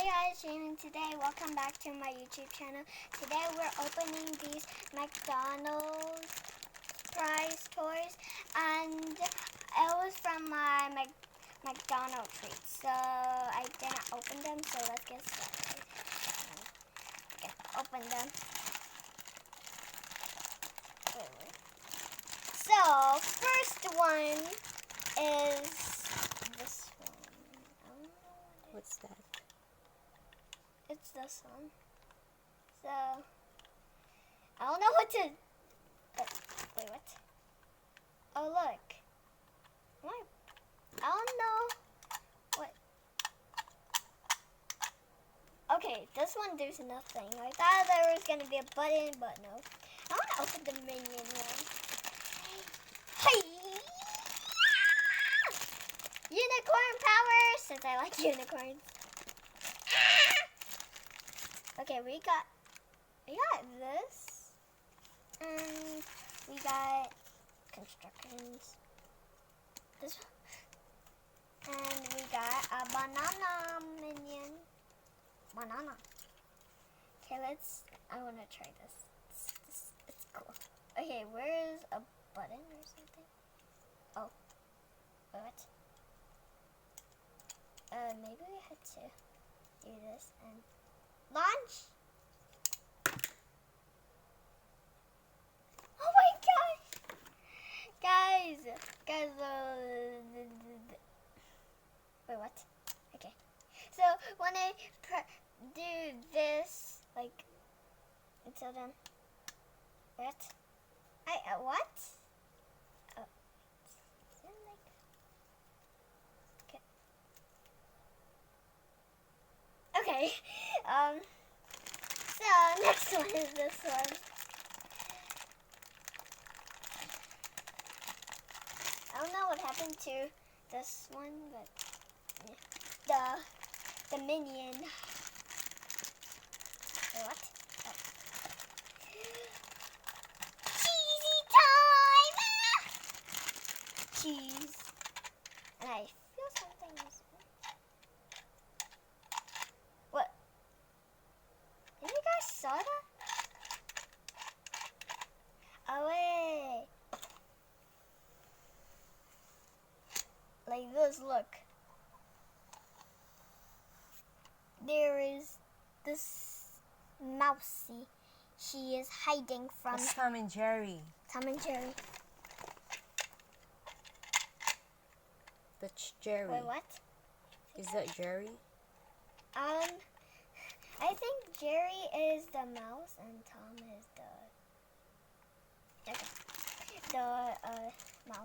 Hey guys, Jamie today. Welcome back to my YouTube channel. Today we're opening these McDonald's prize toys, and it was from my McDonald's treats. So I didn't open them, so let's get started. Open them. Wait. So first one is this one. What's that? It's this one. So I don't know what to. Wait, what? Oh look. What? I don't know what. Okay, this one there's nothing. I thought there was gonna be a button, but no. I want to open the minion one. Hey! Unicorn power, since I like unicorns. Okay, we got this, and we got constructions. This, and we got a banana minion. Banana. Okay, I want to try this. It's cool. Okay, where's a button or something? Oh, what? Maybe we had to do this and launch. Oh my gosh, guys! Wait, what? Okay. So when I do this, like, until then, what? What? Oh, is it like? Okay. So next one is this one. I don't know what happened to this one, but yeah. the minion. Wait, what? Oh. Cheesy time! Cheese. And I feel something is. What? Have you guys saw that? Oh wait. Like this, look. There is this mousey. She is hiding from That's Tom and Jerry. Tom and Jerry. That's Jerry. Wait, what? Is that Jerry? I think Jerry is the mouse and Tom is the mouse.